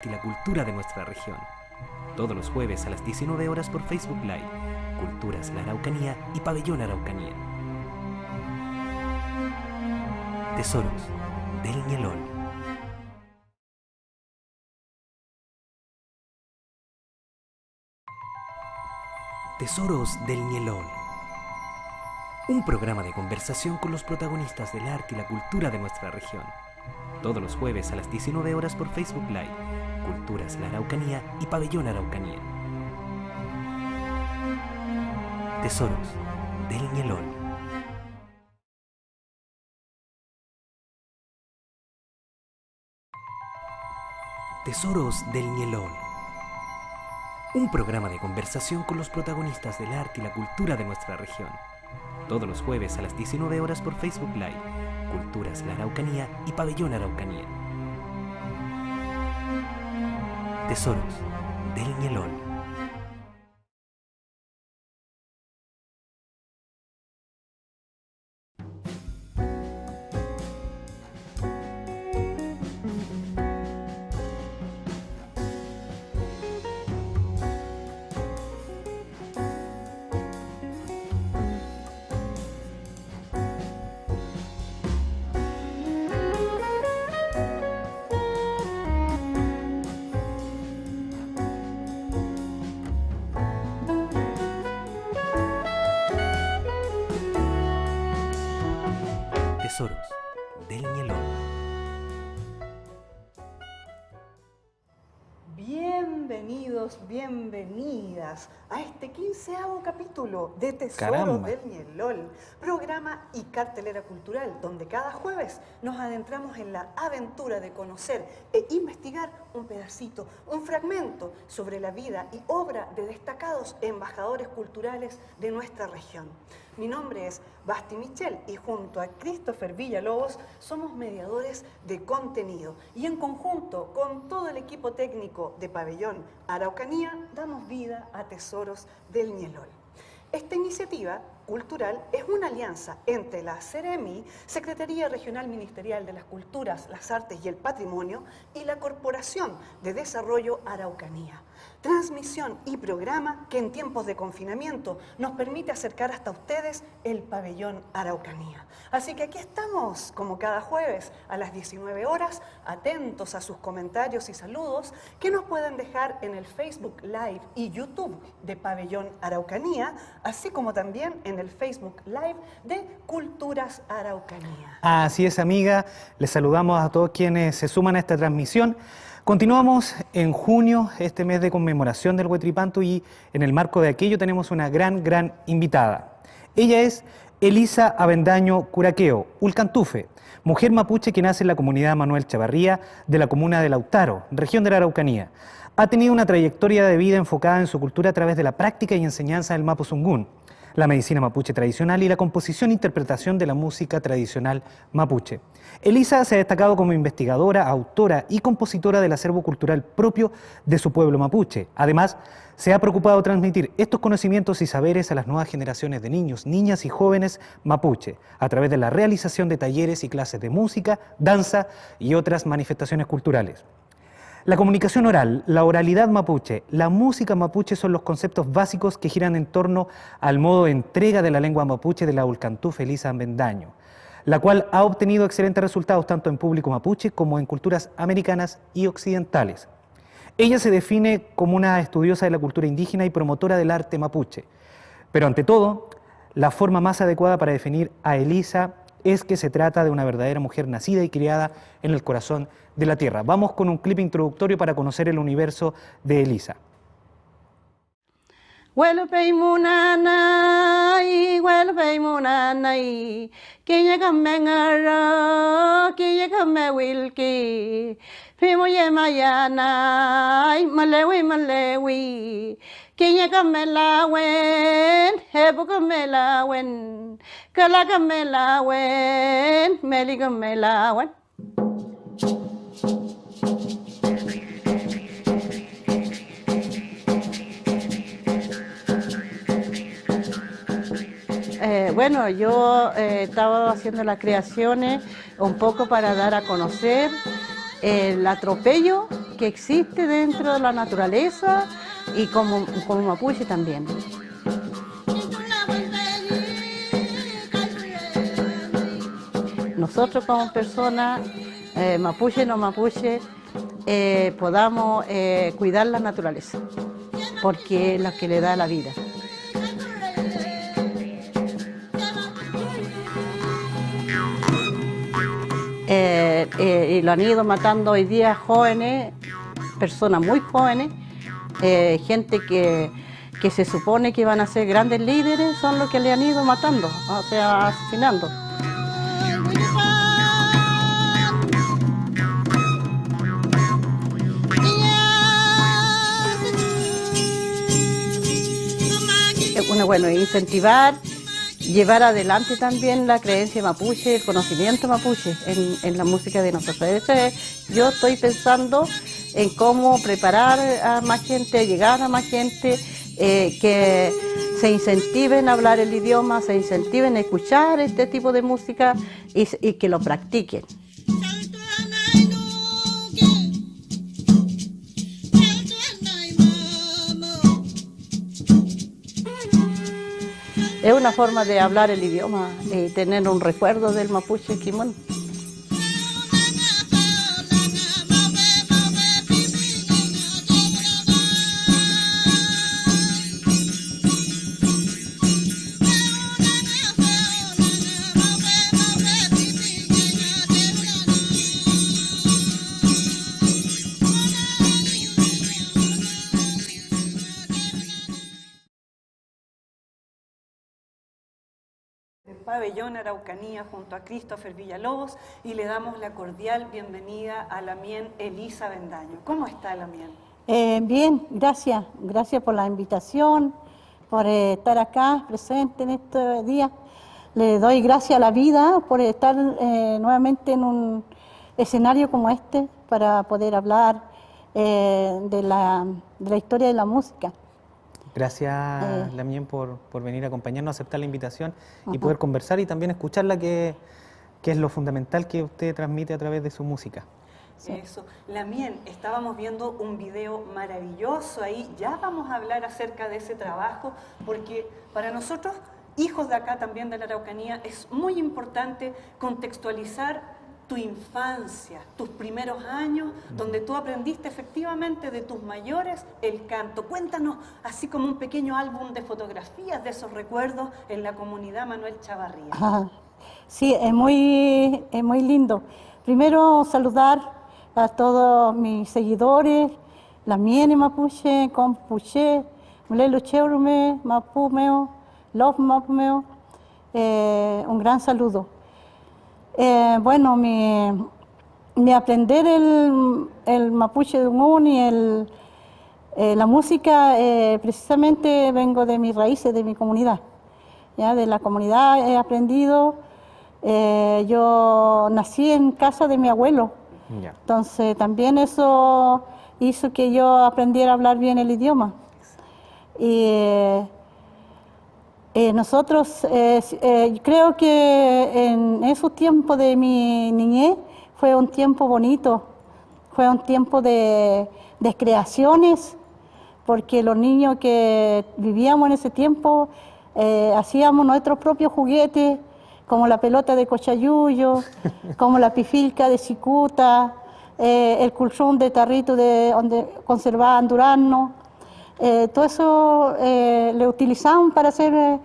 y la cultura de nuestra región. Todos los jueves a las 19 horas por Facebook Live, Culturas La Araucanía y Pabellón Araucanía. Tesoros del Ñelol. Tesoros del Ñelol. Un programa de conversación con los protagonistas del arte y la cultura de nuestra región. Todos los jueves a las 19 horas por Facebook Live, Culturas La Araucanía y Pabellón Araucanía. Tesoros del Ñelol. Tesoros del Ñelol. Un programa de conversación con los protagonistas del arte y la cultura de nuestra región. Todos los jueves a las 19 horas por Facebook Live, Culturas La Araucanía y Pabellón Araucanía. Tesoros del Ñelol. Tesoros del Ñelol. Bienvenidos, bienvenidas a este 15º capítulo de Tesoros Caramba. del Ñelol, programa y cartelera cultural, donde cada jueves nos adentramos en la aventura de conocer e investigar un pedacito, un fragmento sobre la vida y obra de destacados embajadores culturales de nuestra región. Mi nombre es Basti Michel y junto a Christopher Villalobos somos mediadores de contenido y en conjunto con todo el equipo técnico de Pabellón Araucanía damos vida a Tesoros del Ñelol. Esta iniciativa cultural es una alianza entre la CEREMI, Secretaría Regional Ministerial de las Culturas, las Artes y el Patrimonio, y la Corporación de Desarrollo Araucanía. Transmisión y programa que en tiempos de confinamiento nos permite acercar hasta ustedes el Pabellón Araucanía. Así que aquí estamos, como cada jueves, a las 19 horas, atentos a sus comentarios y saludos que nos pueden dejar en el Facebook Live y YouTube de Pabellón Araucanía, así como también en el Facebook Live de Culturas Araucanía. Así es, amiga. Les saludamos a todos quienes se suman a esta transmisión. Continuamos en junio, este mes de conmemoración del Huetripantu, y en el marco de aquello tenemos una gran invitada. Ella es Elisa Avendaño Curaqueo, Ulcantufe, mujer mapuche que nace en la comunidad Manuel Chavarría de la comuna de Lautaro, región de la Araucanía. Ha tenido una trayectoria de vida enfocada en su cultura a través de la práctica y enseñanza del mapuzungún, la medicina mapuche tradicional y la composición e interpretación de la música tradicional mapuche. Elisa se ha destacado como investigadora, autora y compositora del acervo cultural propio de su pueblo mapuche. Además, se ha preocupado de transmitir estos conocimientos y saberes a las nuevas generaciones de niños, niñas y jóvenes mapuche, a través de la realización de talleres y clases de música, danza y otras manifestaciones culturales. La comunicación oral, la oralidad mapuche, la música mapuche son los conceptos básicos que giran en torno al modo de entrega de la lengua mapuche de la Ulcantufe Elisa Avendaño, la cual ha obtenido excelentes resultados tanto en público mapuche como en culturas americanas y occidentales. Ella se define como una estudiosa de la cultura indígena y promotora del arte mapuche, pero ante todo, la forma más adecuada para definir a Elisa es que se trata de una verdadera mujer nacida y criada en el corazón de la tierra. Vamos con un clip introductorio para conocer el universo de Elisa. Huelpey munanay, que llega mengara, que llega me wilki, pimoye mayanay, malewi, que llega me lawen, hebuka me lawen, kalaga me lawen, meliga me lawen. Bueno, yo estaba haciendo las creaciones un poco para dar a conocer el atropello que existe dentro de la naturaleza y como mapuche también. Nosotros como personas, mapuche no mapuche, podamos cuidar la naturaleza, porque es la que le da la vida. Y lo han ido matando hoy día jóvenes, personas muy jóvenes, gente que se supone que van a ser grandes líderes, son los que le han ido matando, o sea, asesinando. Bueno, incentivar, llevar adelante también la creencia mapuche, el conocimiento mapuche en la música de nosotros. Yo estoy pensando en cómo preparar a más gente, llegar a más gente, que se incentiven a hablar el idioma, se incentiven a escuchar este tipo de música y que lo practiquen. Es una forma de hablar el idioma y tener un recuerdo del mapuche Quimón. Pabellón Araucanía junto a Christopher Villalobos y le damos la cordial bienvenida a la Mien Elisa Bendaño. ¿Cómo está la Mien? Bien, gracias. Gracias por la invitación, por estar acá presente en este día. Le doy gracias a la vida por estar nuevamente en un escenario como este para poder hablar de la historia de la música. Gracias, Lamien, por venir a acompañarnos, aceptar la invitación y poder conversar y también escucharla, que es lo fundamental que usted transmite a través de su música. Sí. Eso. Lamien, estábamos viendo un video maravilloso ahí, ya vamos a hablar acerca de ese trabajo, porque para nosotros, hijos de acá también de la Araucanía, es muy importante contextualizar tu infancia, tus primeros años, donde tú aprendiste efectivamente de tus mayores el canto. Cuéntanos, así como un pequeño álbum de fotografías de esos recuerdos en la comunidad Manuel Chavarría. Sí, es muy lindo. Primero, saludar a todos mis seguidores, la Miene Mapuche, Compuche, Mlelo Cheurume, Mapumeo, Love Mapumeo, un gran saludo. Bueno, mi aprender el mapuche Dungún y la música, precisamente vengo de mis raíces, de mi comunidad. ¿Ya? De la comunidad he aprendido. Yo nací en casa de mi abuelo, yeah. Entonces también eso hizo que yo aprendiera a hablar bien el idioma. Y nosotros, creo que en esos tiempos de mi niñez fue un tiempo bonito, fue un tiempo de creaciones, porque los niños que vivíamos en ese tiempo hacíamos nuestros propios juguetes, como la pelota de cochayuyo, como la pifilca de cicuta, el culchón de tarrito donde conservaban durazno. Todo eso le utilizaban para hacer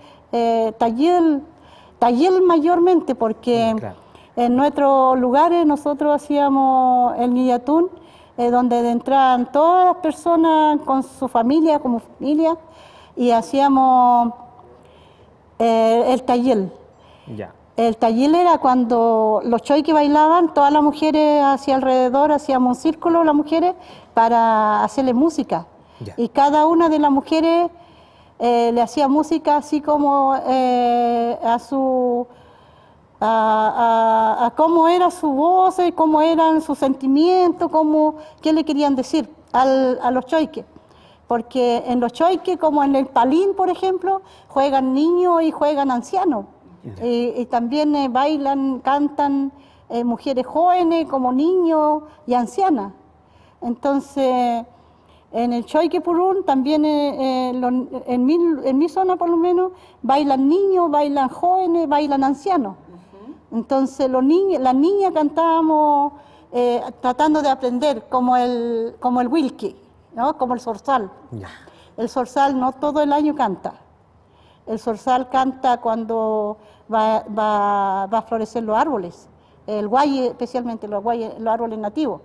taller mayormente, porque claro, en nuestros lugares nosotros hacíamos el Niyatún, donde entraban todas las personas con su familia, como familia, y hacíamos el taller. Ya. El taller era cuando los choiques bailaban, todas las mujeres hacia alrededor, hacíamos un círculo las mujeres para hacerle música. Yeah. Y cada una de las mujeres le hacía música así como a cómo era su voz, cómo eran sus sentimientos, qué le querían decir a los choiques. Porque en los choiques, como en el palín, por ejemplo, juegan niños y juegan ancianos. Yeah. Y también bailan, cantan mujeres jóvenes como niños y ancianas. Entonces, en el Choiquepurún también, en mi zona por lo menos, bailan niños, bailan jóvenes, bailan ancianos. Entonces, las niñas cantábamos tratando de aprender, como el wilki, ¿no? Como el zorzal. Ya. El zorzal no todo el año canta. El zorzal canta cuando va a florecer los árboles. El guaye, especialmente los árboles nativos.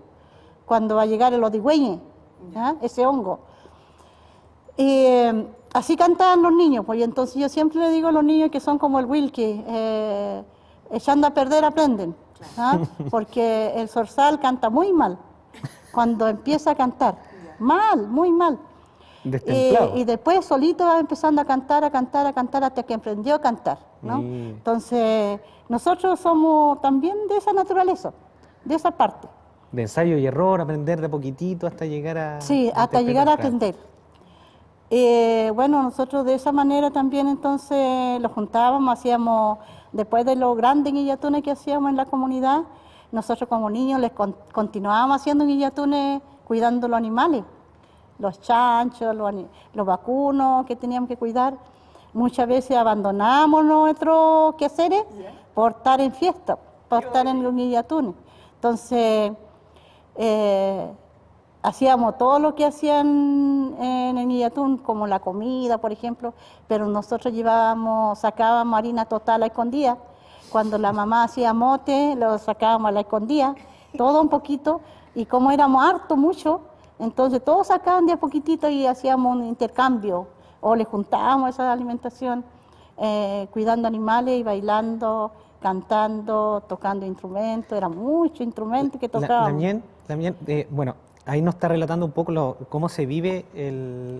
Cuando va a llegar el odigüeñe, ese hongo. Así cantaban los niños, pues, y entonces yo siempre le digo a los niños que son como el wilki, echando a perder aprenden, porque el zorzal canta muy mal cuando empieza a cantar, mal, muy mal. Y después solito va empezando a cantar hasta que aprendió a cantar, ¿no? Entonces, nosotros somos también de esa naturaleza, de esa parte. De ensayo y error, aprender de poquitito hasta llegar a... Sí, hasta llegar a aprender. Bueno, nosotros de esa manera también entonces lo juntábamos, hacíamos, después de lo grande guillatunes que hacíamos en la comunidad, nosotros como niños les continuábamos haciendo guillatunes cuidando los animales, los chanchos, los vacunos que teníamos que cuidar. Muchas veces abandonábamos nuestros quehaceres por estar en fiesta, por estar en los guillatunes. Entonces, hacíamos todo lo que hacían en el guillatún, como la comida, por ejemplo, pero nosotros sacábamos harina total a escondida. Cuando la mamá hacía mote, lo sacábamos a la escondida, todo un poquito, y como éramos harto, mucho, entonces todos sacaban de a poquitito y hacíamos un intercambio, o le juntábamos esa alimentación, cuidando animales y bailando, cantando, tocando instrumentos, era mucho instrumento que tocábamos. Bueno, ahí nos está relatando un poco cómo se vive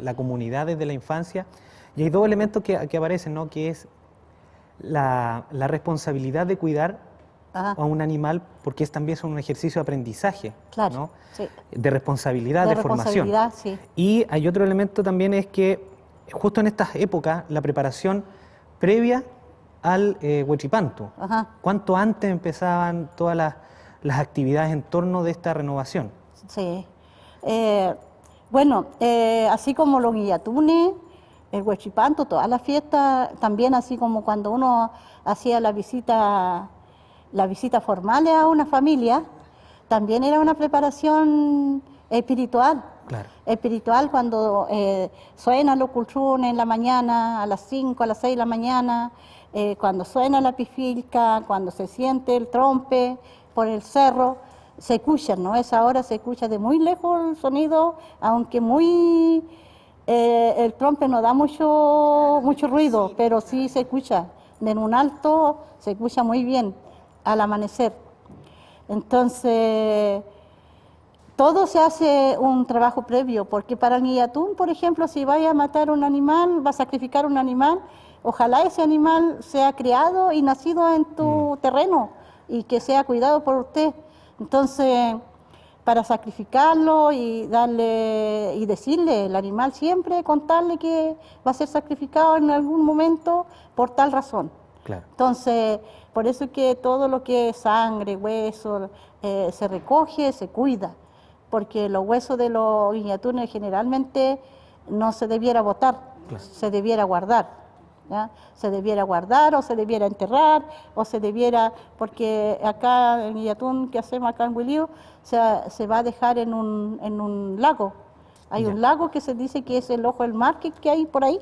la comunidad desde la infancia, y hay dos elementos que aparecen, ¿no? Que es la responsabilidad de cuidar a un animal, porque también es un ejercicio de aprendizaje, claro, ¿no? Sí. De responsabilidad, de formación. Sí. Y hay otro elemento también, es que justo en estas épocas, la preparación previa al Huetripantu. ¿Cuánto antes empezaban todas las actividades en torno de esta renovación? Sí. Bueno, así como los guillatunes, el Huetripantu, todas las fiestas, también así como cuando uno hacía las visitas formales a una familia, también era una preparación espiritual. Claro. Espiritual cuando suenan los cultrunes en la mañana, a las 5, a las 6 de la mañana, cuando suena la pifilca, cuando se siente el trompe por el cerro, se escucha, ¿no? Esa hora se escucha de muy lejos el sonido, aunque el trompe no da mucho ruido, pero sí se escucha. En un alto se escucha muy bien al amanecer. Entonces, todo se hace un trabajo previo, porque para el guillatún, por ejemplo, si vaya a matar un animal, va a sacrificar un animal, ojalá ese animal sea criado y nacido en tu terreno y que sea cuidado por usted. Entonces, para sacrificarlo y decirle al animal siempre, contarle que va a ser sacrificado en algún momento por tal razón. Claro. Entonces, por eso es que todo lo que es sangre, hueso, se recoge, se cuida, porque los huesos de los guillatunes generalmente no se debiera botar, Claro. se debiera guardar, ¿ya? Se debiera guardar o se debiera enterrar o se debiera, porque acá en guillatún que hacemos acá en Huiliu se va a dejar en un lago. Hay un lago que se dice que es el ojo del mar que hay por ahí,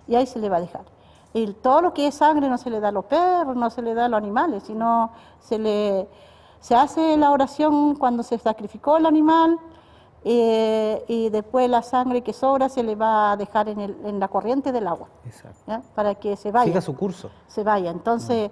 y ahí se le va a dejar. Y todo lo que es sangre no se le da a los perros, no se le da a los animales, sino se hace la oración cuando se sacrificó el animal, y después la sangre que sobra se le va a dejar en la corriente del agua. Exacto. ¿Ya? Para que se vaya. Siga su curso. Se vaya. Entonces,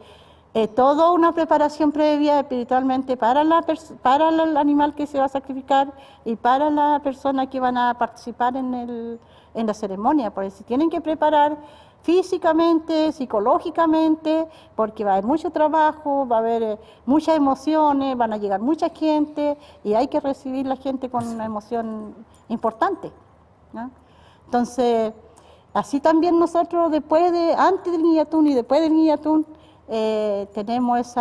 toda una preparación previa espiritualmente para el animal que se va a sacrificar y para la persona que van a participar en la ceremonia, porque se tienen que preparar físicamente, psicológicamente, porque va a haber mucho trabajo, va a haber muchas emociones, van a llegar mucha gente y hay que recibir la gente con una emoción importante, ¿no? Entonces, así también nosotros antes del guillatún y después del guillatún, tenemos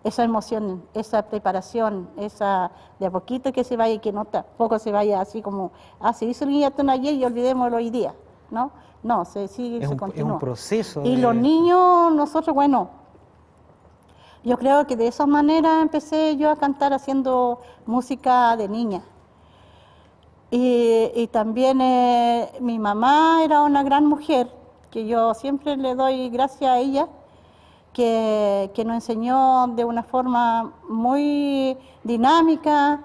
esa emoción, esa preparación, esa de a poquito que se vaya y que no tampoco se vaya así como, se hizo el guillatón ayer y olvidémoslo hoy día, ¿no? No, se sigue y se continúa. Es un proceso. Y los niños, nosotros, bueno, yo creo que de esa manera empecé yo a cantar haciendo música de niña. Y también mi mamá era una gran mujer, que yo siempre le doy gracias a ella, que nos enseñó de una forma muy dinámica,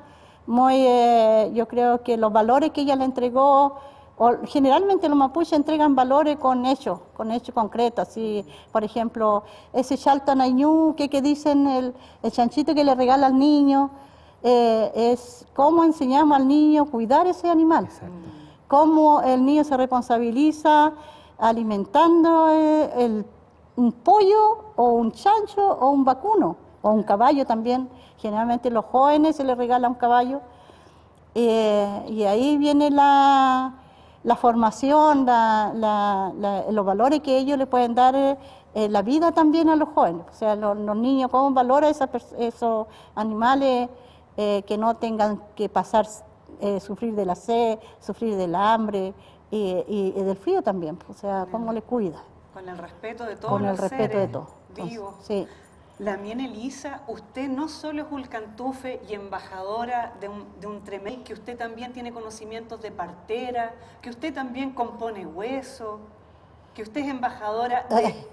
yo creo que los valores que ella le entregó, generalmente los mapuches entregan valores con hechos concretos, así, por ejemplo, ese chaltanañú que dicen, el chanchito que le regala al niño, es cómo enseñamos al niño a cuidar ese animal, cómo el niño se responsabiliza alimentando un pollo o un chancho o un vacuno o un caballo también. Generalmente los jóvenes se les regala un caballo y ahí viene la formación, los valores que ellos le pueden dar, la vida también a los jóvenes. O sea, los niños, cómo valoran esos animales que no tengan que sufrir de la sed, sufrir del hambre y del frío también. O sea, cómo le cuida. Con el respeto de todos Con el los respeto seres de todos. vivos. Sí. Lamien Elisa, usted no solo es Hulcantufe y embajadora de un tremendo, que usted también tiene conocimientos de partera, que usted también compone hueso, que usted es embajadora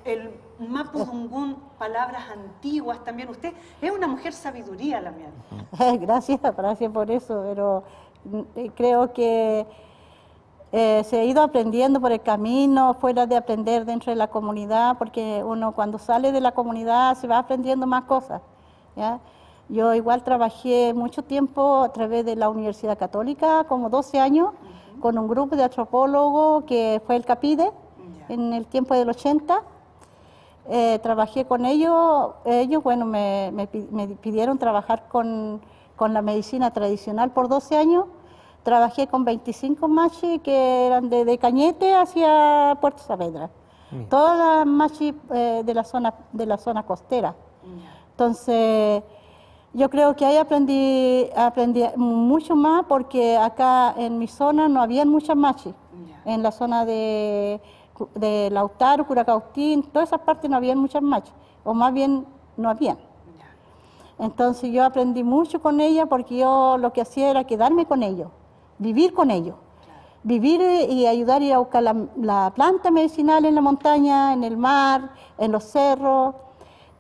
del Mapudungún, palabras antiguas también. Usted es una mujer sabiduría, Lamien. Gracias por eso, pero creo que se ha ido aprendiendo por el camino, fuera de aprender dentro de la comunidad, porque uno cuando sale de la comunidad se va aprendiendo más cosas, ¿ya? Yo igual trabajé mucho tiempo a través de la Universidad Católica, como 12 años, con un grupo de antropólogos que fue el CAPIDE, en el tiempo del 80. Trabajé con ellos, bueno, me pidieron trabajar con la medicina tradicional por 12 años. Trabajé con 25 machis que eran de Cañete hacia Puerto Saavedra. Todas las machis de la zona costera. Entonces, yo creo que ahí aprendí mucho más porque acá en mi zona no habían muchas machis. En la zona de Lautaro, Curacautín, todas esas partes no habían muchas machis, o más bien no habían. Entonces yo aprendí mucho con ella porque yo lo que hacía era quedarme con ellos. Vivir con ellos, vivir y ayudar a ir a buscar la planta medicinal en la montaña, en el mar, en los cerros,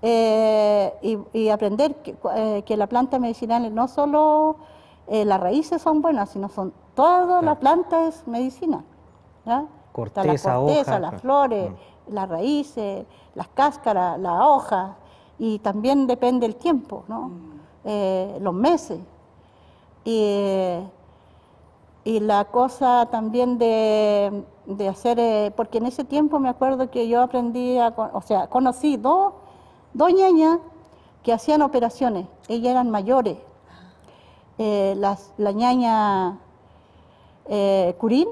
y aprender que la planta medicinal no solo las raíces son buenas, sino son toda la planta es medicina. ¿Ya? Corteza, la corteza, hoja, las flores, las raíces, las cáscaras, las hojas, y también depende el tiempo, ¿no? Los meses. Y la cosa también de hacer, porque en ese tiempo me acuerdo que yo aprendí, conocí dos ñañas que hacían operaciones, ellas eran mayores. La ñaña Curín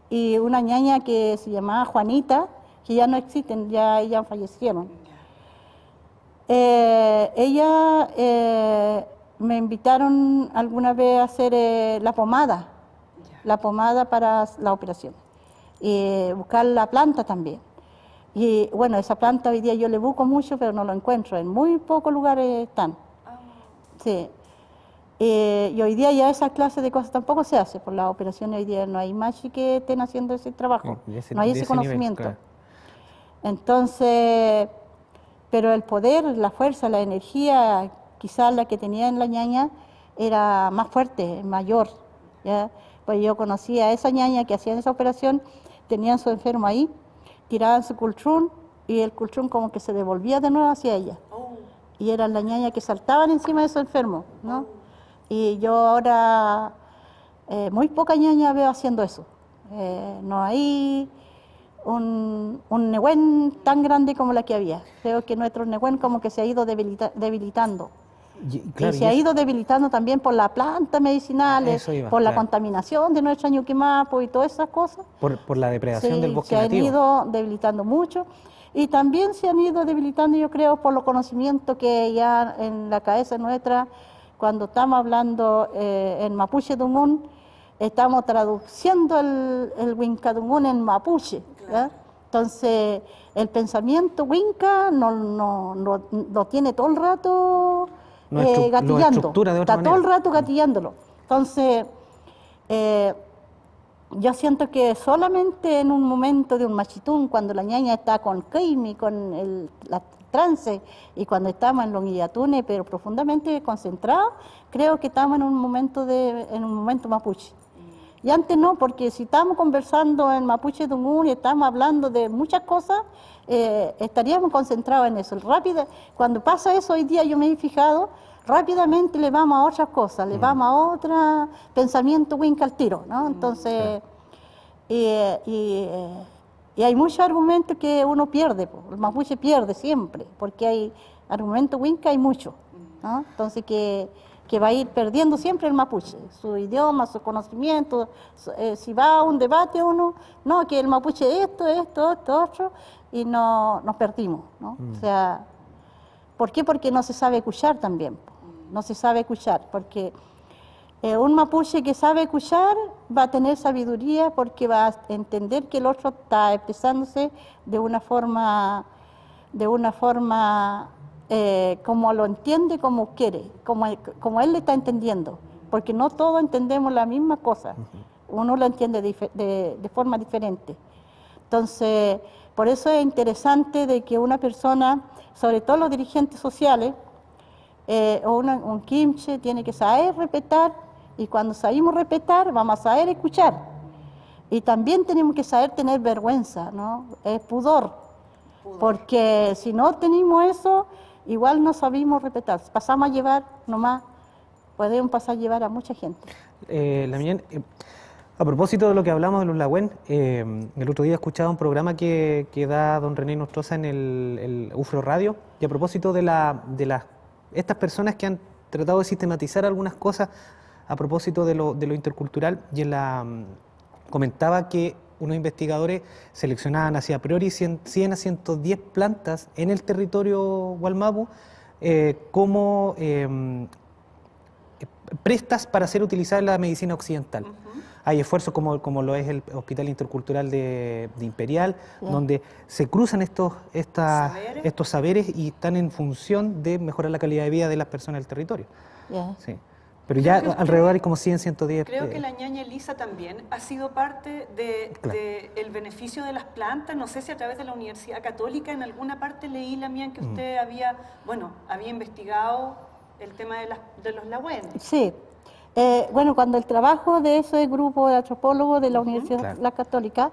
y una ñaña que se llamaba Juanita, que ya no existen, ya fallecieron. Ella me invitaron alguna vez a hacer la pomada para la operación, y buscar la planta también. Y bueno, esa planta hoy día yo le busco mucho, pero no lo encuentro, en muy pocos lugares están. Sí. Y hoy día ya esa clase de cosas tampoco se hace, por las operaciones hoy día no hay machi que estén haciendo ese trabajo, no hay ese conocimiento. Nivel, claro. Entonces, pero el poder, la fuerza, la energía, quizás la que tenía en la ñaña era más fuerte, mayor, ¿ya? Pues yo conocía a esa ñaña que hacían esa operación, tenían su enfermo ahí, tiraban su cultrún y el cultrún como que se devolvía de nuevo hacia ella. Y eran la ñaña que saltaban encima de su enfermo, ¿no? Y yo ahora muy poca ñaña veo haciendo eso. No hay un Nehuen tan grande como la que había. Creo que nuestro Nehuen como que se ha ido debilitando. claro, y se ha ido debilitando también por las plantas medicinales, Eso iba, por la claro. contaminación de nuestra Ñuquemapu y todas esas cosas. Por la depredación Sí, del bosque se han nativo. ido debilitando mucho y también se han ido debilitando, yo creo, por los conocimientos que ya en la cabeza nuestra, cuando estamos hablando en Mapuche Dungún, estamos traduciendo el Winca Dungún en Mapuche. ¿Ya? Entonces, el pensamiento Winca lo tiene todo el rato Lo gatillando, estructura de otra está todo el manera. rato gatillándolo. Entonces, yo siento que solamente en un momento de un machitún, cuando la ñaña está con Keimi, con la trance, y cuando estamos en los guillatunes, pero profundamente concentrados, creo que estamos en un momento mapuche. Y antes no, porque si estamos conversando en Mapuche Dungún y estamos hablando de muchas cosas, estaríamos concentrados en eso. Cuando pasa eso hoy día, yo me he fijado, rápidamente le vamos a otras cosas, le vamos a otro pensamiento winca al tiro, ¿no? Entonces, y hay muchos argumentos que uno pierde, el mapuche pierde siempre, porque hay argumentos winca, hay muchos, ¿no? Entonces que va a ir perdiendo siempre el mapuche, su idioma, su conocimiento. Si va a un debate uno, no, que el mapuche esto, otro, y nos perdimos, ¿no? O sea, ¿por qué? Porque no se sabe escuchar también, no se sabe escuchar, porque un mapuche que sabe escuchar va a tener sabiduría porque va a entender que el otro está expresándose de una forma como lo entiende, como quiere, como él le está entendiendo, porque no todos entendemos la misma cosa, uno lo entiende de forma diferente. Entonces, por eso es interesante de que una persona, sobre todo los dirigentes sociales, un quimche tiene que saber respetar, y cuando sabemos respetar, vamos a saber escuchar. Y también tenemos que saber tener vergüenza, ¿no? Es pudor. Porque si no tenemos eso, igual no sabemos respetar. Pasamos a llevar nomás, podemos pasar a llevar a mucha gente. A propósito de lo que hablamos de los Lagüen, el otro día escuchaba un programa que da don René Nostroza en el UFRO Radio, y a propósito de estas personas que han tratado de sistematizar algunas cosas a propósito de lo intercultural, y comentaba que unos investigadores seleccionaban así a priori 100 a 110 plantas en el territorio Gualmapu como prestas para ser utilizadas en la medicina occidental. Hay esfuerzos como lo es el Hospital Intercultural de Imperial, donde se cruzan estos saberes y están en función de mejorar la calidad de vida de las personas del territorio. Sí. Pero ya alrededor hay como 100, 110. Creo que la ñaña Elisa también ha sido parte del beneficio de las plantas. No sé si a través de la Universidad Católica, en alguna parte leí la mía que usted había investigado el tema de los Lagüen. Sí. Cuando el trabajo de ese grupo de antropólogos de la Universidad Católica,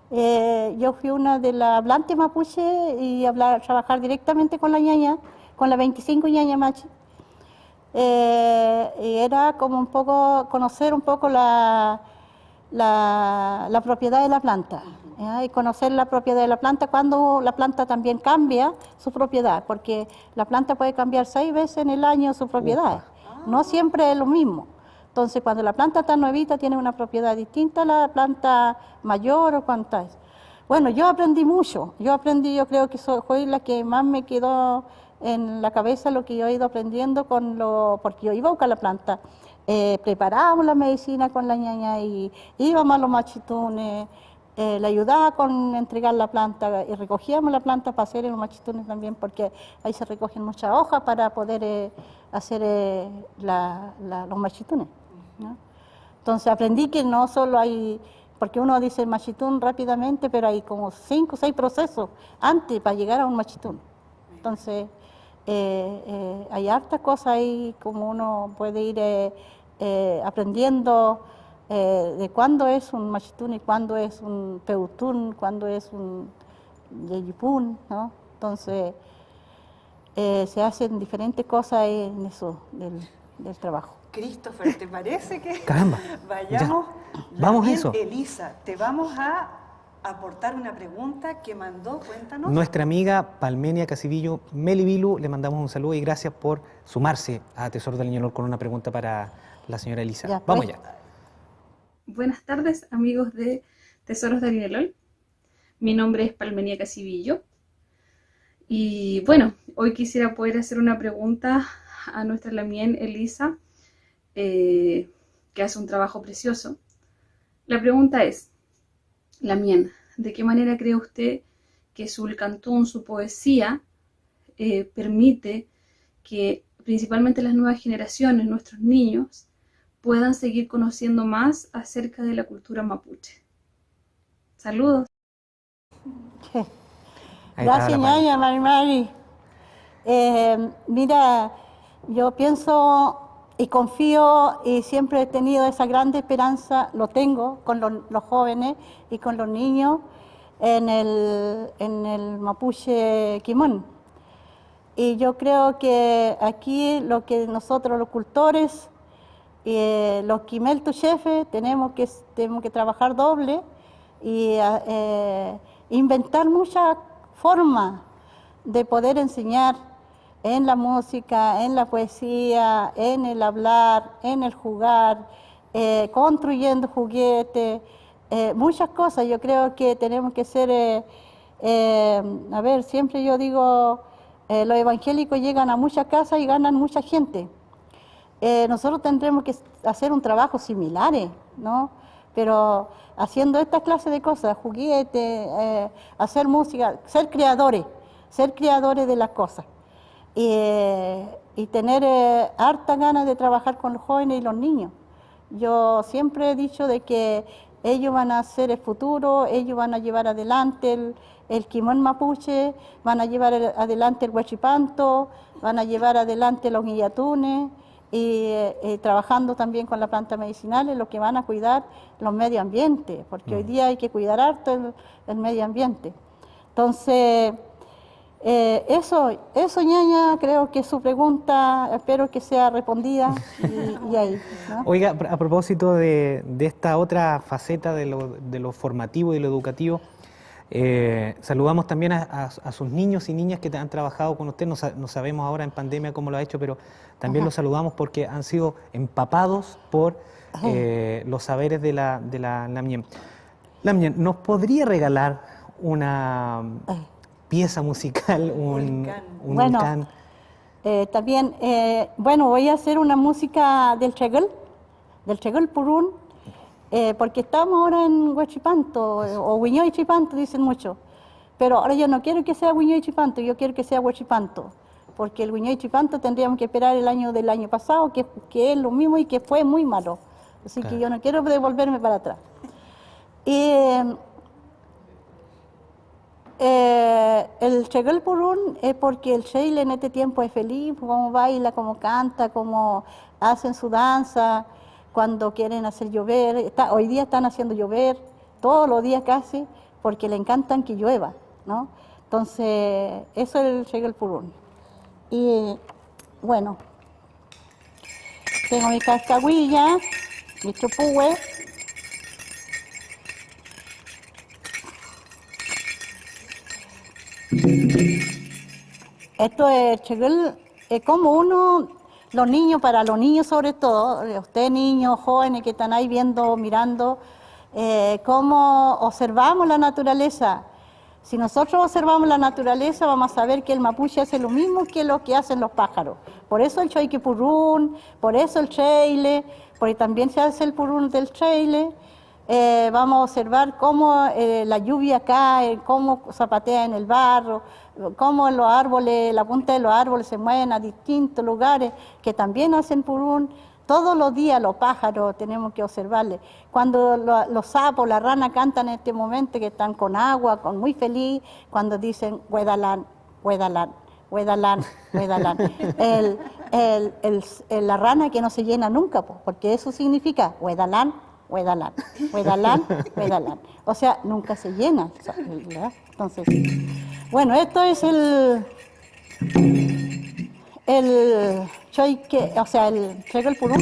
yo fui una de las hablantes mapuche y trabajar directamente con la ñaña, con la 25 ñaña machi. Y era como un poco conocer un poco la propiedad de la planta, y conocer la propiedad de la planta cuando la planta también cambia su propiedad, porque la planta puede cambiar 6 veces en el año su propiedad, no siempre es lo mismo. Entonces, cuando la planta está nuevita tiene una propiedad distinta a la planta mayor o cuánta es. Bueno, yo aprendí mucho, yo creo que fue la que más me quedó en la cabeza lo que yo he ido aprendiendo porque yo iba a buscar la planta. Preparábamos la medicina con la ñaña y íbamos a los machitunes, le ayudaba con entregar la planta y recogíamos la planta para hacer en los machitunes también, porque ahí se recogen muchas hojas para poder hacer los machitunes, ¿no? Entonces aprendí que no solo hay, porque uno dice machitún rápidamente, pero hay como 5 o 6 procesos antes para llegar a un machitún. Entonces hay hartas cosas ahí como uno puede ir aprendiendo de cuándo es un machitún y cuándo es un peutún, cuándo es un yeyipún, ¿no? Entonces se hacen diferentes cosas en eso del trabajo. Christopher, ¿te parece que Caramba, vayamos? vamos a eso. Elisa, te vamos a aportar una pregunta que mandó, cuéntanos. Nuestra amiga Palmenia Casivillo Melibilu, le mandamos un saludo y gracias por sumarse a Tesoro del Ñelol con una pregunta para la señora Elisa. Ya, Vamos pues. allá. Buenas tardes, amigos de Tesoros del Ñelol. Mi nombre es Palmenia Casivillo. Y bueno, hoy quisiera poder hacer una pregunta a nuestra Lamien Elisa, que hace un trabajo precioso. La pregunta es, Lamien, ¿de qué manera cree usted que su cantún, su poesía, permite que principalmente las nuevas generaciones, nuestros niños, puedan seguir conociendo más acerca de la cultura mapuche? Saludos. Ahí está Gracias, la Palma. ñaña, Mari. Mira, yo pienso y confío y siempre he tenido esa grande esperanza, lo tengo con los jóvenes y con los niños en el mapuche Quimón. Y yo creo que aquí lo que nosotros los cultores, los Quimel tu jefe, tenemos que trabajar doble y inventar muchas formas de poder enseñar en la música, en la poesía, en el hablar, en el jugar, construyendo juguetes, muchas cosas. Yo creo que tenemos que ser, a ver, siempre yo digo, los evangélicos llegan a muchas casas y ganan mucha gente. Nosotros tendremos que hacer un trabajo similar, ¿no? Pero haciendo esta clase de cosas, juguetes, hacer música, ser creadores de las cosas. Y tener harta ganas de trabajar con los jóvenes y los niños. Yo siempre he dicho de que ellos van a ser el futuro, ellos van a llevar adelante el Quimón mapuche, van a llevar adelante el huachipanto, van a llevar adelante los guillatunes, y trabajando también con las plantas medicinales, lo que van a cuidar los medio ambientes, porque hoy día hay que cuidar harto el medio ambiente. Entonces, eso, ñaña, creo que su pregunta, espero que sea respondida y ahí, ¿no? Oiga, a propósito de esta otra faceta de lo formativo y lo educativo, saludamos también a sus niños y niñas que han trabajado con usted. No sabemos ahora en pandemia cómo lo ha hecho, pero también los saludamos porque han sido empapados por los saberes de la Lamien. Lamien, ¿nos podría regalar una pieza musical, un Bueno, volcán? También, bueno, voy a hacer una música del Chegel Purún, porque estamos ahora en Huachipanto, o Huiñoy Chipanto, dicen mucho. Pero ahora yo no quiero que sea Huiñoy Chipanto, yo quiero que sea Huachipanto, porque el Huiñoy Chipanto tendríamos que esperar el año del año pasado, que es lo mismo y que fue muy malo. Así que yo no quiero devolverme para atrás. El Chegel Purún es porque el Sheile en este tiempo es feliz, como baila, como canta, como hacen su danza, cuando quieren hacer llover. Hoy día están haciendo llover, todos los días casi, porque le encantan que llueva, ¿no? Entonces, eso es el Chegel Purún. Y bueno, tengo mi cascahuilla, mi chupúe. Esto es Chegel, es como los niños, para los niños sobre todo, ustedes niños, jóvenes que están ahí viendo, mirando, cómo observamos la naturaleza. Si nosotros observamos la naturaleza, vamos a saber que el mapuche hace lo mismo que lo que hacen los pájaros. Por eso el choiquipurún, por eso el cheile, porque también se hace el purún del cheile. Vamos a observar cómo la lluvia cae, cómo zapatea en el barro, cómo los árboles, la punta de los árboles se mueven a distintos lugares que también hacen purún. Todos los días los pájaros tenemos que observarles. Cuando los sapos, las ranas cantan en este momento que están con agua, muy feliz, cuando dicen huedalán, huedalán, huedalán, huedalán. La rana que no se llena nunca, porque eso significa huedalán, huedalán, huedalán, huedalán. O sea, nunca se llena, ¿verdad? Entonces, bueno, esto es el choique, o sea, el Chegel Purún.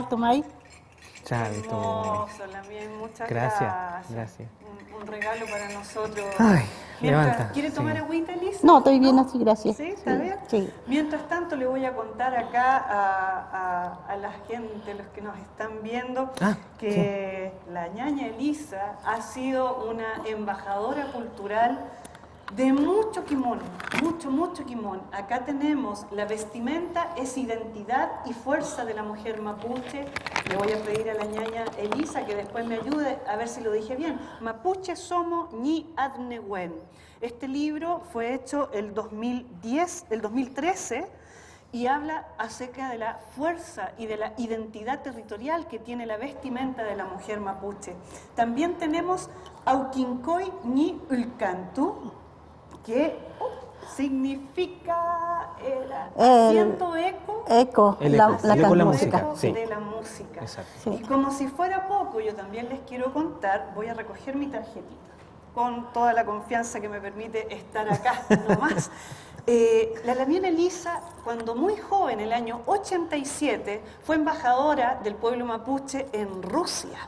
harto maíz. Chávez, Hermoso, Lamien, muchas Gracias, gracias. gracias. Un regalo para nosotros. Ay, Mientras, levanta. ¿quiere tomar Sí. agüita, Elisa? No, estoy bien así, gracias. ¿Sí? ¿Está bien? Sí. Mientras tanto, le voy a contar acá a la gente, los que nos están viendo, que la ñaña Elisa ha sido una embajadora cultural de mucho kimono, mucho kimono. Acá tenemos la vestimenta, es identidad y fuerza de la mujer mapuche. Le voy a pedir a la ñaña Elisa que después me ayude a ver si lo dije bien. Mapuche Somo Ñi Adnehuen. Este libro fue hecho el 2013 y habla acerca de la fuerza y de la identidad territorial que tiene la vestimenta de la mujer mapuche. También tenemos Auquincoy Ñi Ulcantu, que significa haciendo eco. Eco, El la eco, el eco de la música. Eco Sí. de la música. Exacto. Sí. Y como si fuera poco, yo también les quiero contar, voy a recoger mi tarjetita, con toda la confianza que me permite estar acá nomás. La Lamien Elisa, cuando muy joven, el año 87, fue embajadora del pueblo mapuche en Rusia.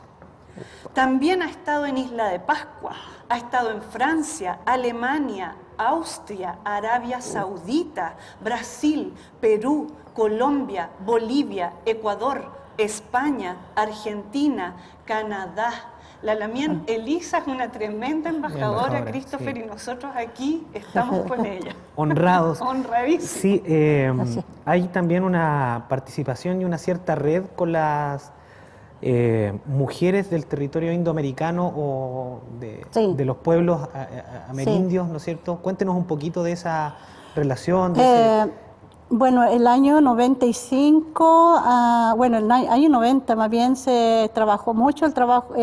También ha estado en Isla de Pascua, ha estado en Francia, Alemania, Austria, Arabia Saudita, Brasil, Perú, Colombia, Bolivia, Ecuador, España, Argentina, Canadá. La Lamien Elisa es una tremenda embajadora, Christopher, sí. y nosotros aquí estamos con ella. Honrados. Honradísimos. Sí, hay también una participación y una cierta red con las mujeres del territorio indoamericano o Sí. de los pueblos amerindios, ¿no es cierto? Cuéntenos un poquito de esa relación. De Bueno, el año 95, bueno, el año 90 más bien se trabajó mucho el trabajo,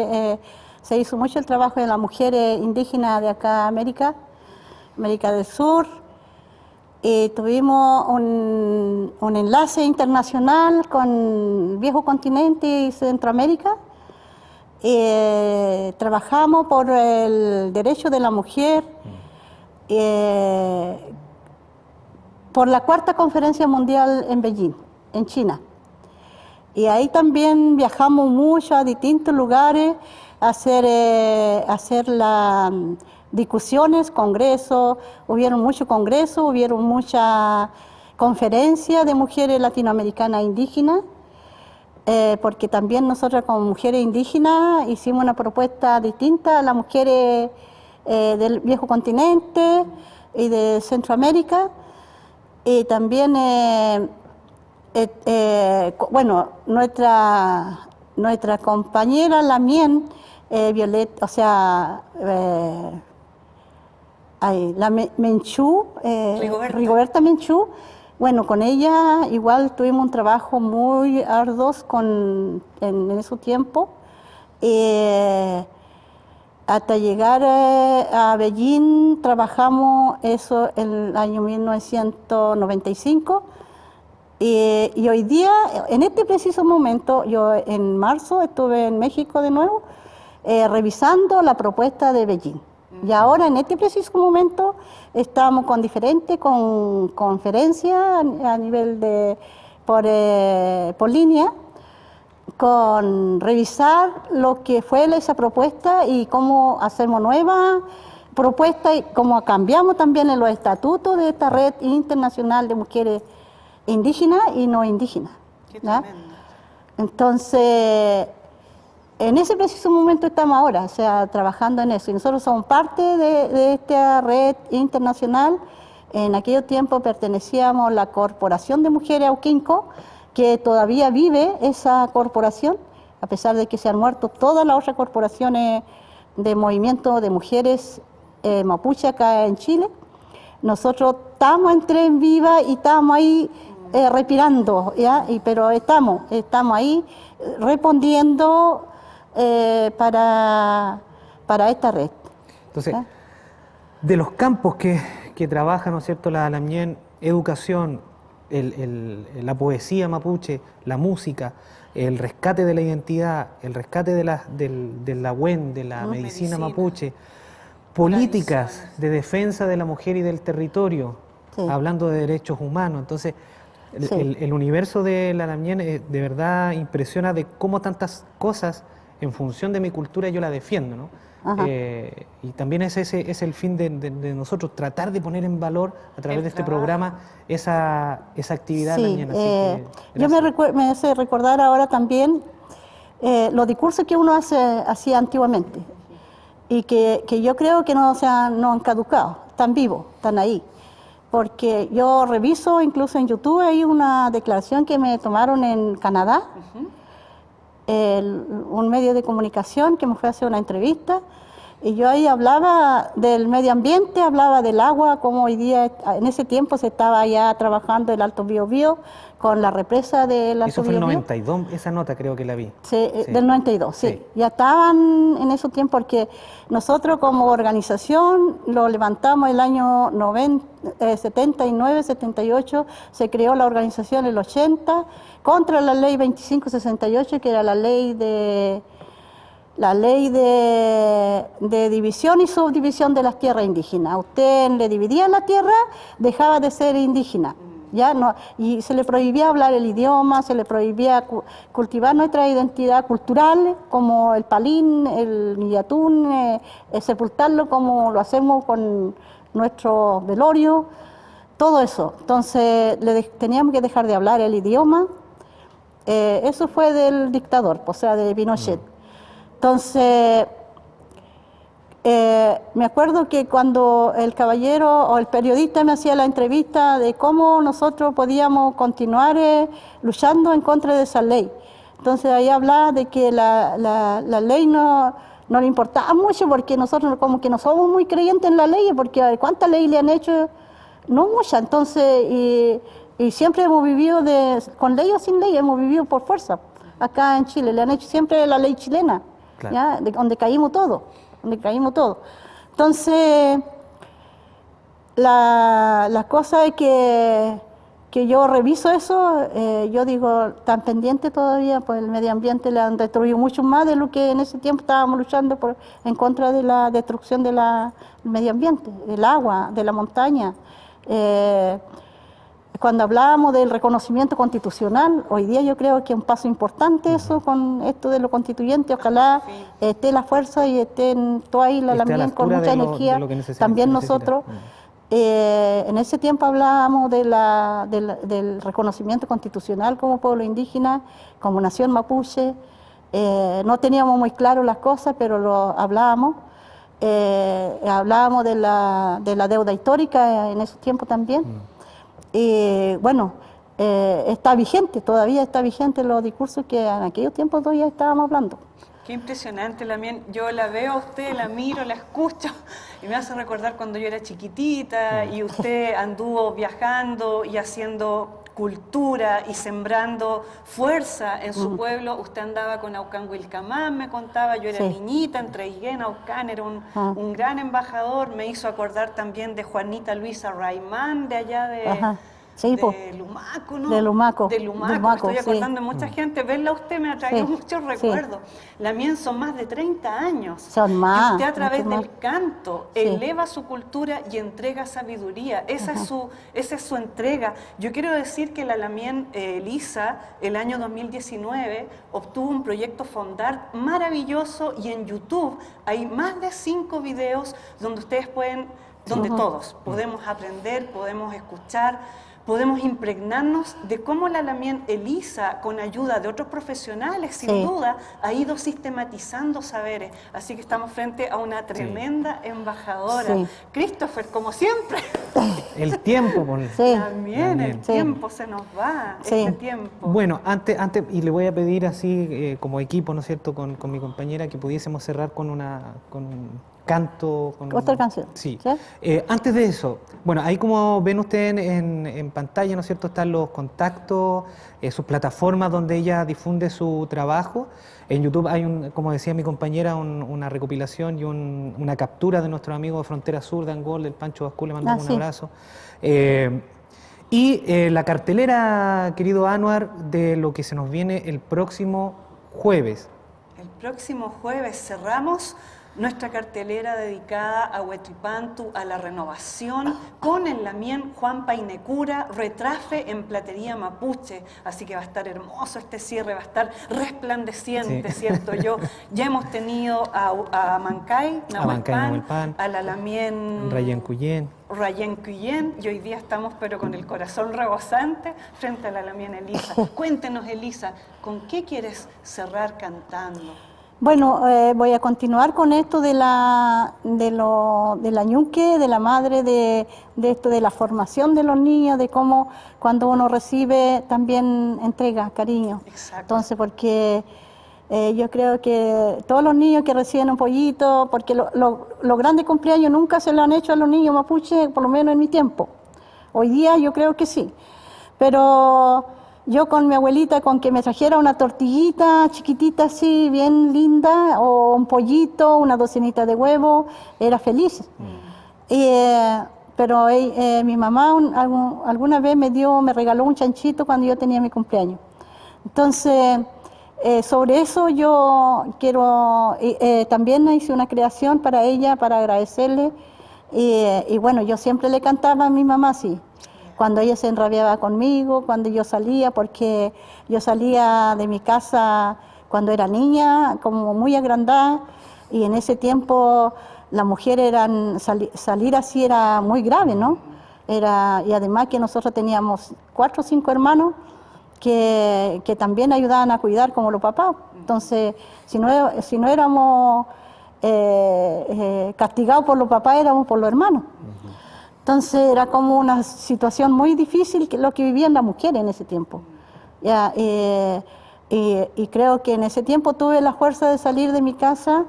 se hizo mucho el trabajo de las mujeres indígenas de acá, América del Sur. Tuvimos un enlace internacional con el viejo continente y Centroamérica. Trabajamos por el derecho de la mujer, por la cuarta conferencia mundial en Beijing, en China. Y ahí también viajamos mucho a distintos lugares a hacer las discusiones, congresos, hubieron muchos congresos, hubieron muchas conferencias de mujeres latinoamericanas indígenas, porque también nosotros como mujeres indígenas hicimos una propuesta distinta a las mujeres del viejo continente y de Centroamérica. Y también, bueno, nuestra compañera Lamien, Violeta, o sea, la Menchú, Rigoberta Menchú, bueno, con ella igual tuvimos un trabajo muy arduo en ese tiempo. Hasta llegar a Beijing trabajamos eso en el año 1995 y hoy día, en este preciso momento, yo en marzo estuve en México de nuevo revisando la propuesta de Beijing. Y ahora en este preciso momento estamos con diferentes conferencias a nivel de por línea, con revisar lo que fue esa propuesta y cómo hacemos nuevas propuestas y cómo cambiamos también en los estatutos de esta red internacional de mujeres indígenas y no indígenas. Qué ¿ya? tremendo. Entonces, en ese preciso momento estamos ahora, o sea, trabajando en eso. Y nosotros somos parte de esta red internacional. En aquellos tiempos pertenecíamos a la Corporación de Mujeres Auquinco, que todavía vive esa corporación, a pesar de que se han muerto todas las otras corporaciones de movimiento de mujeres mapuche acá en Chile. Nosotros estamos en Tren Viva y estamos ahí respirando, ¿ya? Pero estamos ahí respondiendo para esta red. Entonces, ¿ya? de los campos que trabaja, ¿no es cierto?, la Lamien, educación, la poesía mapuche, la música, el rescate de la identidad, el rescate del Nahuen, de la medicina mapuche, políticas Tradiciones. de defensa de la mujer y del territorio, Sí. hablando de derechos humanos. Entonces, El universo de la Lamien de verdad impresiona de cómo tantas cosas en función de mi cultura yo la defiendo, ¿no? Y también ese es el fin de nosotros, tratar de poner en valor a través de este programa esa actividad Lamien. Así que, yo me hace recordar ahora también los discursos que uno hacía antiguamente y que yo creo que no han caducado, están vivos, están ahí. Porque yo reviso incluso en YouTube, hay una declaración que me tomaron en Canadá, un medio de comunicación que me fue a hacer una entrevista, y yo ahí hablaba del medio ambiente, hablaba del agua, como hoy día, en ese tiempo se estaba ya trabajando el Alto Biobío con la represa del Alto Biobío. Eso fue el 92, esa nota creo que la vi. Sí, del 92, sí. Ya estaban en ese tiempo, porque nosotros como organización lo levantamos el año 79, 78, se creó la organización en el 80, contra la ley 2568, que era la ley de división y subdivisión de las tierras indígenas. A usted le dividían la tierra, dejaba de ser indígena. Ya no, y se le prohibía hablar el idioma, se le prohibía cultivar nuestra identidad cultural, como el palín, el millatún, sepultarlo como lo hacemos con nuestro velorio, todo eso. Entonces teníamos que dejar de hablar el idioma. Eso fue del dictador, o sea, de Pinochet. Entonces, me acuerdo que cuando el caballero o el periodista me hacía la entrevista de cómo nosotros podíamos continuar luchando en contra de esa ley. Entonces ahí hablaba de que la ley no le importaba mucho, porque nosotros como que no somos muy creyentes en la ley, porque ¿cuántas leyes le han hecho? No muchas. Entonces, y siempre hemos vivido con ley o sin ley, hemos vivido por fuerza. Acá en Chile le han hecho siempre la ley chilena, claro. ¿Ya? Donde caímos todos. Entonces, la cosa es que yo reviso eso, yo digo, tan pendiente todavía, pues el medio ambiente le han destruido mucho más de lo que en ese tiempo estábamos luchando en contra de la destrucción del medio ambiente, del agua, de la montaña. Cuando hablábamos del reconocimiento constitucional, hoy día yo creo que es un paso importante eso, con esto de lo constituyente. Ojalá esté la fuerza y estén toda ahí la Lamien con mucha energía, también nosotros. En ese tiempo hablábamos del reconocimiento constitucional como pueblo indígena, como nación mapuche. No teníamos muy claro las cosas, pero lo hablábamos. Hablábamos de la deuda histórica en ese tiempo también. Bueno, está vigente, todavía está vigente los discursos que en aquellos tiempos todavía estábamos hablando. Qué impresionante, Lamien. Yo la veo a usted, la miro, la escucho y me hace recordar cuando yo era chiquitita y usted anduvo viajando y haciendo cultura y sembrando fuerza en su pueblo. Usted andaba con Aucán Wilcamán, me contaba, yo era niñita, entregué en Aucán, era un gran embajador. Me hizo acordar también de Juanita Luisa Raimán, de allá de Lumaco, ¿no? De Lumaco. Me estoy acordando de mucha gente. Verla a usted me ha traído muchos recuerdos. Lamien son más de 30 años. Son más. Y usted a través del canto eleva su cultura y entrega sabiduría. Esa es su entrega. Yo quiero decir que la Lamien Elisa, el año 2019, obtuvo un proyecto Fondart maravilloso, y en YouTube hay más de 5 videos donde ustedes donde todos podemos aprender, podemos escuchar, podemos impregnarnos de cómo la Lamien Elisa, con ayuda de otros profesionales, sin duda, ha ido sistematizando saberes. Así que estamos frente a una tremenda embajadora. Christopher, como siempre. El tiempo, También el tiempo se nos va, este tiempo. Bueno, antes, y le voy a pedir así, como equipo, ¿no es cierto?, con mi compañera, que pudiésemos cerrar con un canto. Otra canción. Sí. Antes de eso, bueno, ahí como ven ustedes en pantalla, ¿no es cierto?, están los contactos, sus plataformas donde ella difunde su trabajo. En YouTube hay, como decía mi compañera, una recopilación y una captura de nuestro amigo de Frontera Sur, de Angol, del Pancho Bascú, le mandamos un abrazo. Y la cartelera, querido Anuar, de lo que se nos viene el próximo jueves. El próximo jueves cerramos nuestra cartelera dedicada a Huetripantu, a la renovación, con el Lamien Juan Painecura, retrafe en platería mapuche, así que va a estar hermoso este cierre, va a estar resplandeciente, sí. ¿Cierto? Ya hemos tenido a Mancay, Nahuelpan, a la Lamien Rayen Cuyén, y hoy día estamos pero con el corazón rebosante frente a la Lamien Elisa. Cuéntenos, Elisa, ¿con qué quieres cerrar cantando? Bueno, voy a continuar con esto de la ñuque, de la madre, de esto de la formación de los niños, de cómo cuando uno recibe también entrega cariño. Exacto. Entonces, porque yo creo que todos los niños que reciben un pollito, porque los grandes cumpleaños nunca se lo han hecho a los niños mapuche, por lo menos en mi tiempo. Hoy día yo creo que sí, pero yo con mi abuelita, con que me trajera una tortillita chiquitita así, bien linda, o un pollito, una docenita de huevo, era feliz. Pero mi mamá alguna vez me regaló un chanchito cuando yo tenía mi cumpleaños. Entonces, sobre eso yo quiero, también hice una creación para ella, para agradecerle. Y bueno, yo siempre le cantaba a mi mamá así. Cuando ella se enrabiaba conmigo, cuando yo salía, porque yo salía de mi casa cuando era niña, como muy agrandada, y en ese tiempo las mujeres salir así era muy grave, ¿no? Y además que nosotros teníamos 4 o 5 hermanos que también ayudaban a cuidar como los papás. Entonces, si no éramos castigados por los papás, éramos por los hermanos. Entonces era como una situación muy difícil lo que vivían las mujeres en ese tiempo. Y creo que en ese tiempo tuve la fuerza de salir de mi casa,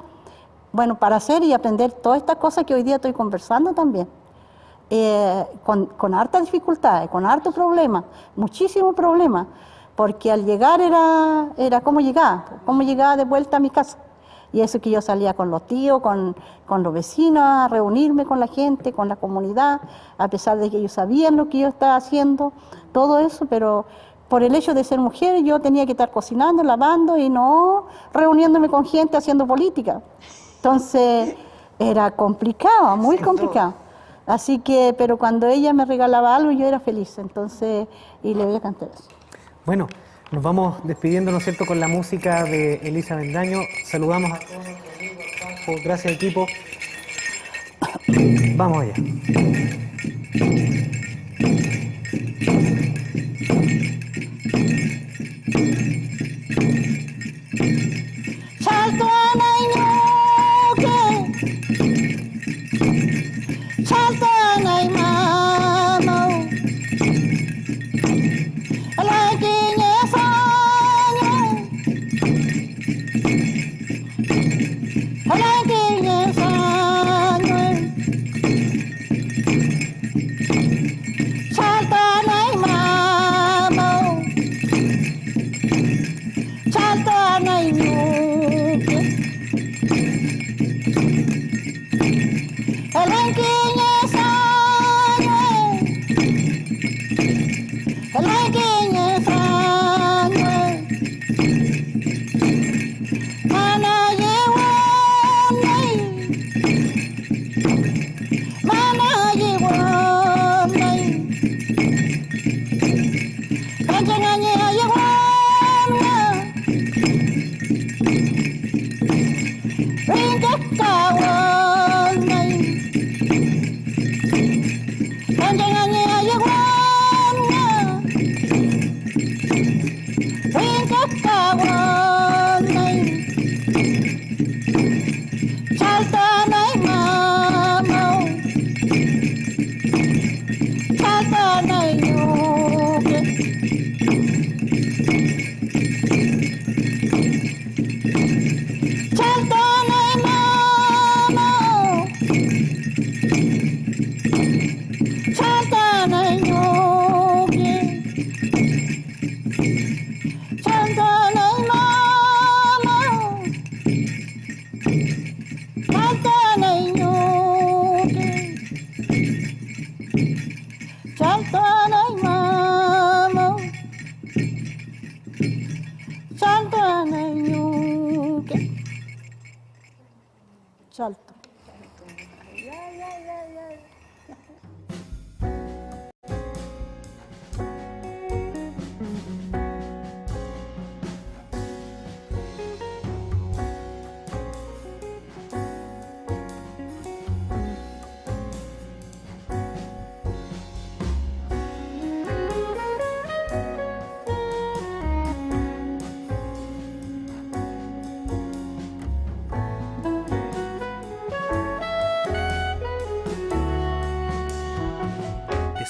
bueno, para hacer y aprender todas estas cosas que hoy día estoy conversando también. Con hartas dificultades, con hartos problemas, muchísimos problemas, porque al llegar era cómo llegaba de vuelta a mi casa. Y eso que yo salía con los tíos, con los vecinos, a reunirme con la gente, con la comunidad, a pesar de que ellos sabían lo que yo estaba haciendo, todo eso, pero por el hecho de ser mujer yo tenía que estar cocinando, lavando y no reuniéndome con gente haciendo política. Entonces era complicado, muy complicado. Así que, pero cuando ella me regalaba algo yo era feliz, entonces, y le voy a cantar eso. Bueno, nos vamos despidiendo, ¿no es cierto?, con la música de Elisa Bendaño. Saludamos a todos nuestros amigos. Gracias, equipo. Vamos allá.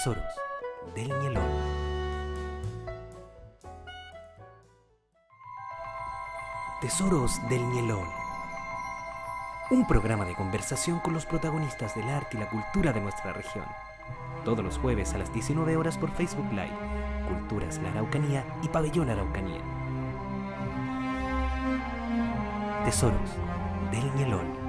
Tesoros del Ñelol. Tesoros del Ñelol. Un programa de conversación con los protagonistas del arte y la cultura de nuestra región. Todos los jueves a las 19 horas por Facebook Live. Culturas La Araucanía y Pabellón Araucanía. Tesoros del Ñelol.